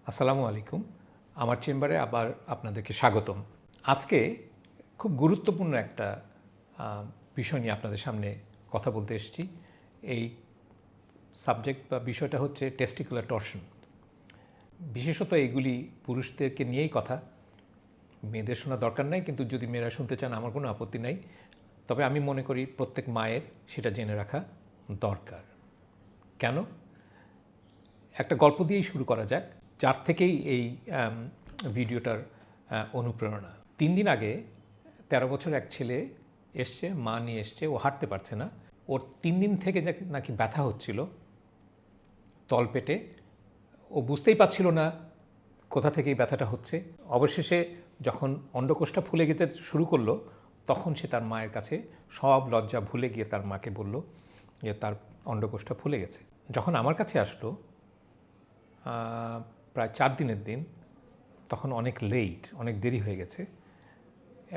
আসসালামু আলাইকুম। আমার চেম্বারে আবার আপনাদেরকে স্বাগতম। আজকে খুব গুরুত্বপূর্ণ একটা বিষয় নিয়ে আপনাদের সামনে কথা বলতে এসেছি। এই সাবজেক্ট বা বিষয়টা হচ্ছে টেস্টিকুলার টর্শন। বিশেষত এগুলি পুরুষদেরকে নিয়েই কথা, মেয়েদের শোনা দরকার নাই, কিন্তু যদি মেয়েরা শুনতে চান আমার কোনো আপত্তি নাই। তবে আমি মনে করি প্রত্যেক মায়ের সেটা জেনে রাখা দরকার। কেন? একটা গল্প দিয়েই শুরু করা যাক, যার থেকেই এই ভিডিওটার অনুপ্রেরণা। 3 দিন আগে 13 বছর এক ছেলে এসছে, মা নিয়ে এসছে, ও হাঁটতে পারছে না। ওর 3 দিন থেকে নাকি ব্যথা হচ্ছিল তলপেটে। ও বুঝতেই পারছিল না কোথা থেকে এই ব্যথাটা হচ্ছে। অবশেষে যখন অন্ডকোষটা ফুলে যেতে শুরু করলো, তখন সে তার মায়ের কাছে সব লজ্জা ভুলে গিয়ে তার মাকে বলল যে তার অন্ডকোষটা ফুলে গেছে। যখন আমার কাছে আসলো প্রায় 4 দিনের দিন, তখন অনেক লেট, অনেক দেরি হয়ে গেছে,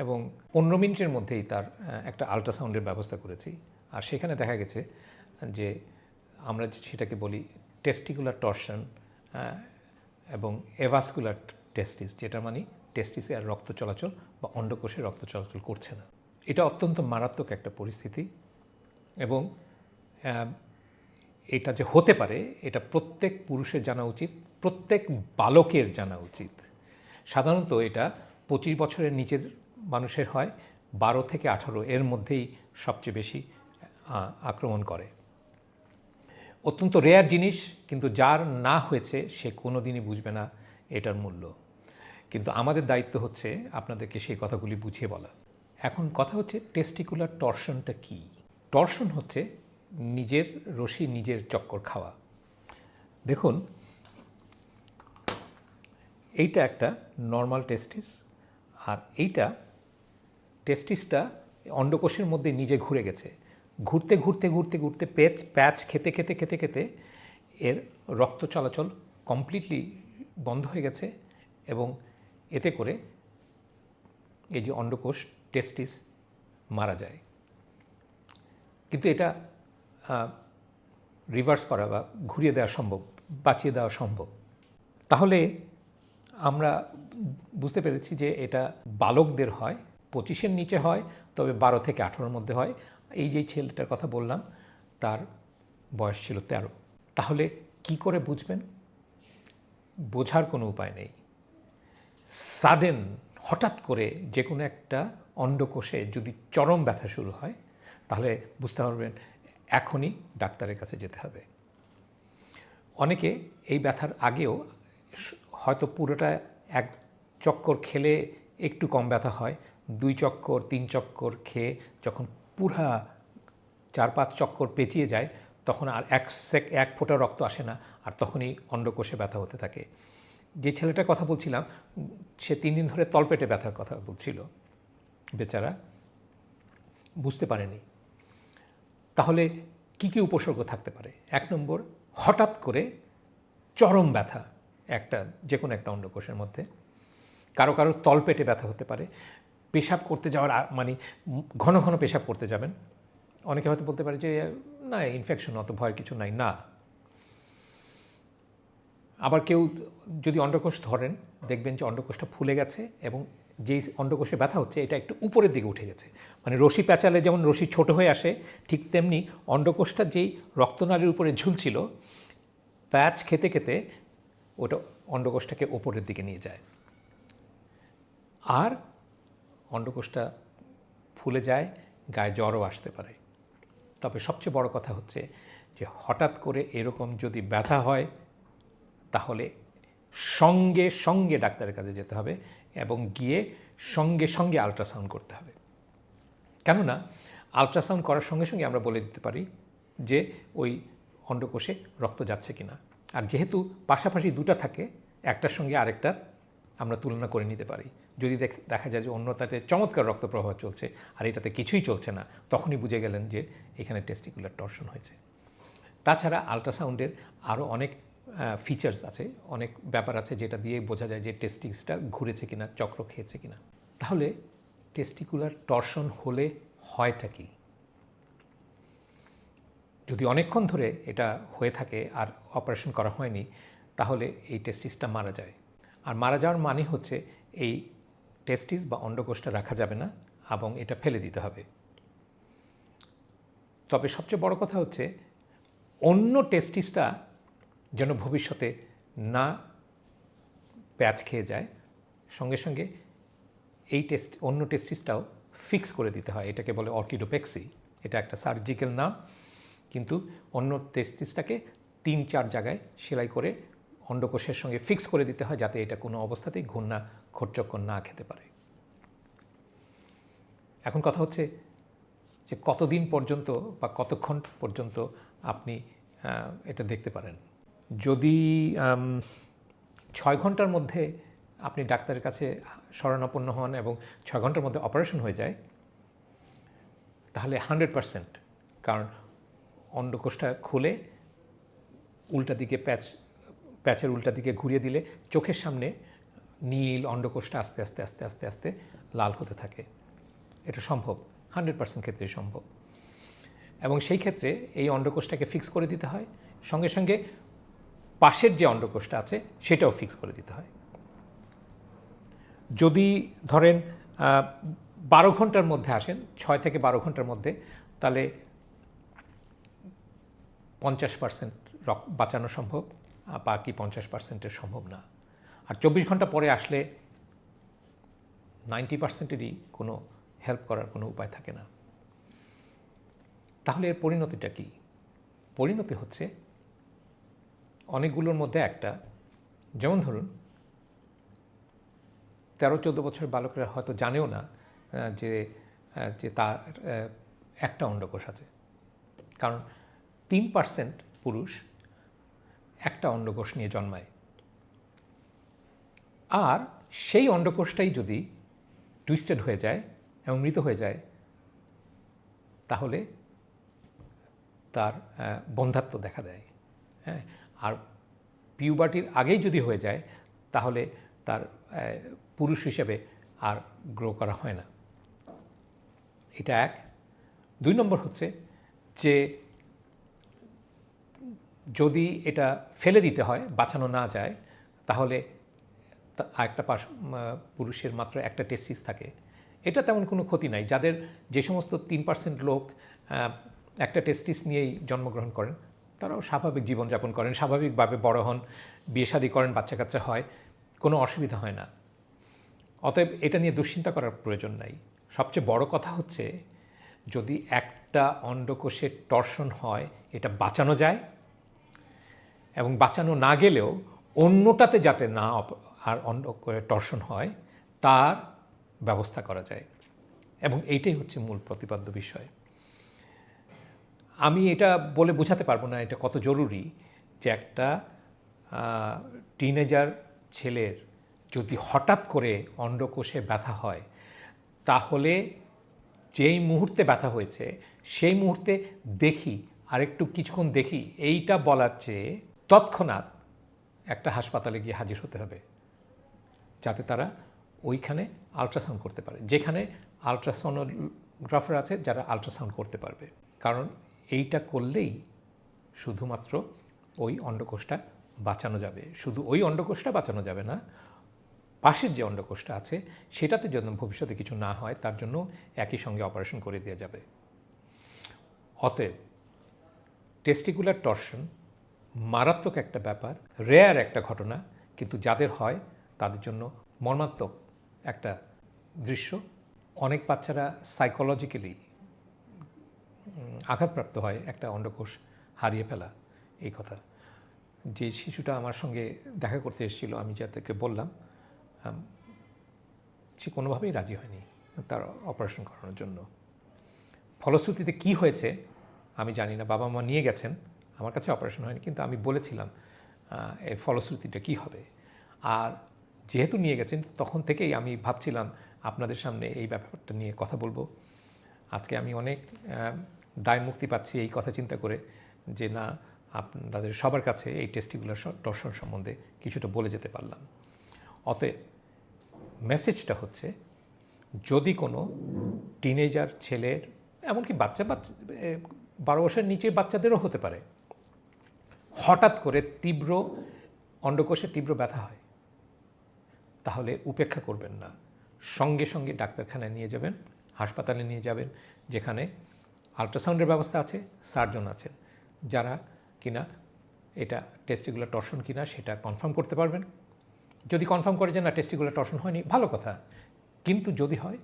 এবং 15 মিনিটের মধ্যেই তার একটা আল্ট্রাসাউন্ডের ব্যবস্থা করেছি। আর সেখানে দেখা গেছে যে আমরা সেটাকে বলি টেস্টিকুলার টর্শন এবং এভাসকুলার টেস্টিস, যেটা মানে টেস্টিসে আর রক্ত চলাচল বা অন্ডকোষে রক্ত চলাচল করছে না। এটা অত্যন্ত মারাত্মক একটা পরিস্থিতি, এবং এটা যে হতে পারে এটা প্রত্যেক পুরুষের জানা উচিত, প্রত্যেক বালকের জানা উচিত। সাধারণত এটা 25 বছরের নিচের মানুষের হয়, 12 থেকে 18 এর মধ্যেই সবচেয়ে বেশি আক্রমণ করে। অত্যন্ত রেয়ার জিনিস, কিন্তু যার না হয়েছে সে কোনো দিনই বুঝবে না এটার মূল্য। কিন্তু আমাদের দায়িত্ব হচ্ছে আপনাদেরকে সেই কথাগুলি বুঝিয়ে বলা। এখন কথা হচ্ছে টেস্টিকুলার টর্শনটা কী? টর্শন হচ্ছে নিজের রশি নিজের চক্কর খাওয়া। দেখুন, এইটা একটা নর্মাল টেস্টিস, আর এইটা টেস্টিসটা অন্ডকোষের মধ্যে নিজে ঘুরে গেছে। ঘুরতে ঘুরতে ঘুরতে ঘুরতে প্যাচ খেতে খেতে খেতে খেতে এর রক্ত চলাচল কমপ্লিটলি বন্ধ হয়ে গেছে, এবং এতে করে এই যে অন্ডকোষ টেস্টিস মারা যায়। কিন্তু এটা রিভার্স করা বা ঘুরিয়ে দেওয়া সম্ভব, বাঁচিয়ে দেওয়া সম্ভব। তাহলে আমরা বুঝতে পেরেছি যে এটা বালকদের হয়, 25-এর নিচে হয়, তবে 12 থেকে 18-র মধ্যে হয়। এই যে ছেলেটার কথা বললাম, তার বয়স ছিল 13। তাহলে কি করে বুঝবেন? বোঝার কোনো উপায় নেই। সাডেন, হঠাৎ করে যে কোনো একটা অন্ডকোষে যদি চরম ব্যথা শুরু হয়, তাহলে বুঝতে পারবেন এখনই ডাক্তারের কাছে যেতে হবে। অনেকে এই ব্যথার আগেও হয়তো পুরোটা এক চক্কর খেলে একটু কম ব্যথা হয়, 2 চক্কর 3 চক্কর খেয়ে যখন পুরা 4-5 চক্কর পেঁচিয়ে যায়, তখন আর এক ফোঁটা রক্ত আসে না, আর তখনই অন্ডকোষে ব্যথা হতে থাকে। যে ছেলেটার কথা বলছিলাম, সে 3 দিন ধরে তলপেটে ব্যথার কথা বলছিল, বেচারা বুঝতে পারেনি। তাহলে কি কি উপসর্গ থাকতে পারে? 1 নম্বর, হঠাৎ করে চরম ব্যথা যে কোনো একটা অন্ডকোষের মধ্যে। কারো কারো তলপেটে ব্যথা হতে পারে। পেশাব করতে যাওয়ার মানে ঘন ঘন পেশাব করতে যাবেন। অনেকে হয়তো বলতে পারে যে না, ইনফেকশন, অত ভয়ের কিছু নাই। না, আবার কেউ যদি অন্ডকোষ ধরেন, দেখবেন যে অন্ডকোষটা ফুলে গেছে, এবং যেই অন্ডকোষে ব্যথা হচ্ছে এটা একটু উপরের দিকে উঠে গেছে। মানে রশি প্যাঁচালে যেমন রশি ছোট হয়ে আসে, ঠিক তেমনি অন্ডকোষটা যেই রক্তনালীর উপরে ঝুলছিল, প্যাচ খেতে খেতে ওটা অন্ডকোষটাকে ওপরের দিকে নিয়ে যায়, আর অন্ডকোষটা ফুলে যায়, গায়ে জ্বরও আসতে পারে। তবে সবচেয়ে বড় কথা হচ্ছে যে হঠাৎ করে এরকম যদি ব্যথা হয়, তাহলে সঙ্গে সঙ্গে ডাক্তারের কাছে যেতে হবে, এবং গিয়ে সঙ্গে সঙ্গে আল্ট্রাসাউন্ড করতে হবে। কেননা আল্ট্রাসাউন্ড করার সঙ্গে সঙ্গে আমরা বলে দিতে পারি যে ওই অন্ডকোষে রক্ত যাচ্ছে কিনা। আর যেহেতু পাশাপাশি দুটো থাকে, একটার সঙ্গে আরেকটার আমরা তুলনা করে নিতে পারি। যদি দেখা যায় যে অন্যটাতে চমৎকার রক্ত প্রবাহ চলছে আর এটাতে কিছুই চলছে না, তখনই বুঝে গেলেন যে এখানে টেস্টিকুলার টর্শন হয়েছে। তাছাড়া আল্ট্রাসাউন্ডের আরও অনেক ফিচার্স আছে, অনেক ব্যাপার আছে যেটা দিয়ে বোঝা যায় যে টেস্টিসটা ঘুরেছে কিনা, চক্র খেয়েছে কিনা। তাহলে টেস্টিকুলার টর্শন হলে হয়টা কি? যদি অনেকক্ষণ ধরে এটা হয়ে থাকে আর অপারেশন করা হয়নি, তাহলে এই টেস্টিসটা মারা যায়। আর মারা যাওয়ার মানে হচ্ছে এই টেস্টিস বা অন্ডকোষটা রাখা যাবে না এবং এটা ফেলে দিতে হবে। তবে সবচেয়ে বড় কথা হচ্ছে অন্য টেস্টিসটা যেন ভবিষ্যতে না প্যাচ খেয়ে যায়, সঙ্গে সঙ্গে এই অন্য টেস্টিসটাও ফিক্স করে দিতে হয়। এটাকে বলে অর্কিডোপেক্সি। এটা একটা সার্জিক্যাল নাম, কিন্তু অন্য টেস্টিসটাকে 3-4 জায়গায় সেলাই করে অন্ডকোষের সঙ্গে ফিক্স করে দিতে হয়, যাতে এটা কোনো অবস্থাতেই ঘূর্ণা ঘোরচক্কর না খেতে পারে। এখন কথা হচ্ছে যে কতদিন পর্যন্ত বা কতক্ষণ পর্যন্ত আপনি এটা দেখতে পারেন। যদি 6 ঘন্টার মধ্যে আপনি ডাক্তারের কাছে শরণাপন্ন হন এবং 6 ঘন্টার মধ্যে অপারেশন হয়ে যায়, তাহলে 100%, কারণ অন্ডকোষটা খুলে উল্টা দিকে প্যাচের উল্টা দিকে ঘুরিয়ে দিলে চোখের সামনে নীল অন্ডকোষটা আস্তে আস্তে আস্তে আস্তে আস্তে লাল হতে থাকে। এটা সম্ভব, 100% ক্ষেত্রেই সম্ভব। এবং সেই ক্ষেত্রে এই অন্ডকোষটাকে ফিক্স করে দিতে হয়, সঙ্গে সঙ্গে পাশের যে অন্ডকোষটা আছে সেটাও ফিক্স করে দিতে হয়। যদি ধরেন 12 ঘন্টার মধ্যে আসেন, 6 থেকে 12 ঘন্টার মধ্যে, তাহলে 50% বাঁচানো সম্ভব, বাকি 50%-এর সম্ভব না। আর 24 ঘন্টা পরে আসলে 90%-এরই কোনো হেল্প করার কোনো উপায় থাকে না। তাহলে এর পরিণতিটা কি? পরিণতি হচ্ছে অনেকগুলোর মধ্যে একটা, যেমন ধরুন 13-14 বছরের বালকরা হয়তো জানেও না যে তার একটা অন্ডকোষ আছে, কারণ 3% পুরুষ একটা অন্ডকোষ নিয়ে জন্মায়। আর সেই অন্ডকোষটাই যদি টুইস্টেড হয়ে যায় এবং মৃত হয়ে যায়, তাহলে তার বন্ধ্যাত্ব দেখা দেয়। হ্যাঁ, আর পিউবার্টির আগেই যদি হয়ে যায়, তাহলে তার পুরুষ হিসেবে আর গ্রো করা হয় না। এটা এক। 2 নম্বর হচ্ছে যে যদি এটা ফেলে দিতে হয়, বাঁচানো না যায়, তাহলে আরেকটা পুরুষের মাত্র একটা টেস্টিস থাকে। এটা তেমন কোনো ক্ষতি নাই। যে সমস্ত 3% লোক একটা টেস্টিস নিয়েই জন্মগ্রহণ করেন, তারাও স্বাভাবিক জীবনযাপন করেন, স্বাভাবিকভাবে বড় হন, বিয়ে শাদী করেন, বাচ্চা কাচ্চা হয়, কোনো অসুবিধা হয় না। অতএব এটা নিয়ে দুশ্চিন্তা করার প্রয়োজন নাই। সবচেয়ে বড় কথা হচ্ছে যদি একটা অন্ডকোষের টর্শন হয়, এটা বাঁচানো যায়, এবং বাঁচানো না গেলেও অন্যটাতে যাতে না আর টর্শন হয় তার ব্যবস্থা করা যায়। এবং এইটাই হচ্ছে মূল প্রতিপাদ্য বিষয়। আমি এটা বলে বোঝাতে পারবো না এটা কত জরুরি যে একটা টিনেজার ছেলের যদি হঠাৎ করে অন্ডকোষে ব্যথা হয়, তাহলে যেই মুহূর্তে ব্যথা হয়েছে সেই মুহূর্তে আরেকটু কিছুক্ষণ দেখি এইটা বলার চেয়ে তৎক্ষণাৎ একটা হাসপাতালে গিয়ে হাজির হতে হবে, যাতে তারা ওইখানে আল্ট্রাসাউন্ড করতে পারে, যেখানে আল্ট্রাসোনোগ্রাফার আছে যারা আল্ট্রাসাউন্ড করতে পারবে। কারণ এইটা করলেই শুধুমাত্র ওই অন্ডকোষটা বাঁচানো যাবে। শুধু ওই অন্ডকোষটা বাঁচানো যাবে না, পাশের যে অন্ডকোষটা আছে সেটাতে যেন ভবিষ্যতে কিছু না হয় তার জন্য একই সঙ্গে অপারেশন করে দেওয়া যাবে। অতএব টেস্টিকুলার টর্শন মারাত্মক একটা ব্যাপার, রেয়ার একটা ঘটনা, কিন্তু যাদের হয় তাদের জন্য মর্মান্তিক একটা দৃশ্য। অনেক বাচ্চারা সাইকোলজিক্যালি আঘাতপ্রাপ্ত হয় একটা অন্ডকোষ হারিয়ে ফেলা এই কথা। যে শিশুটা আমার সঙ্গে দেখা করতে এসেছিল, আমি যাদেরকে বললাম, সে কোনোভাবেই রাজি হয়নি তার অপারেশন করানোর জন্য। ফলশ্রুতিতে কি হয়েছে আমি জানি না, বাবা মা নিয়ে গেছেন, আমার কাছে অপারেশন হয়নি, কিন্তু আমি বলেছিলাম এর ফলশ্রুতিটা কী হবে। আর যেহেতু নিয়ে গেছেন, তখন থেকেই আমি ভাবছিলাম আপনাদের সামনে এই ব্যাপারটা নিয়ে কথা বলবো। আজকে আমি অনেক দায় মুক্তি পাচ্ছি এই কথা চিন্তা করে যে না, আপনাদের সবার কাছে এই টেস্টিকুলার টর্শন সম্বন্ধে কিছুটা বলে যেতে পারলাম। অতএব মেসেজটা হচ্ছে, যদি কোনো টিনেজার ছেলের, এমনকি বাচ্চা 12 বছরের নিচে বাচ্চাদেরও হতে পারে, হঠাৎ করে তীব্র অন্ডকোষে তীব্র ব্যথা হয়, তাহলে উপেক্ষা করবেন না, সঙ্গে সঙ্গে ডাক্তারখানায় নিয়ে যাবেন, হাসপাতালে নিয়ে যাবেন, যেখানে আল্ট্রাসাউন্ডের ব্যবস্থা আছে, সার্জন আছেন, যারা কিনা এটা টেস্টিকুলার টর্শন কিনা সেটা কনফার্ম করতে পারবেন। যদি কনফার্ম করে যে না টেস্টিকুলার টর্শন হয়নি, ভালো কথা, কিন্তু যদি হয়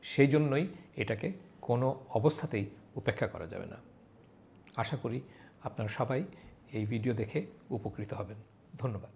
সেই জন্যই এটাকে কোনো অবস্থাতেই উপেক্ষা করা যাবে না। আশা করি আপনারা সবাই এই ভিডিও দেখে উপকৃত হবেন। ধন্যবাদ।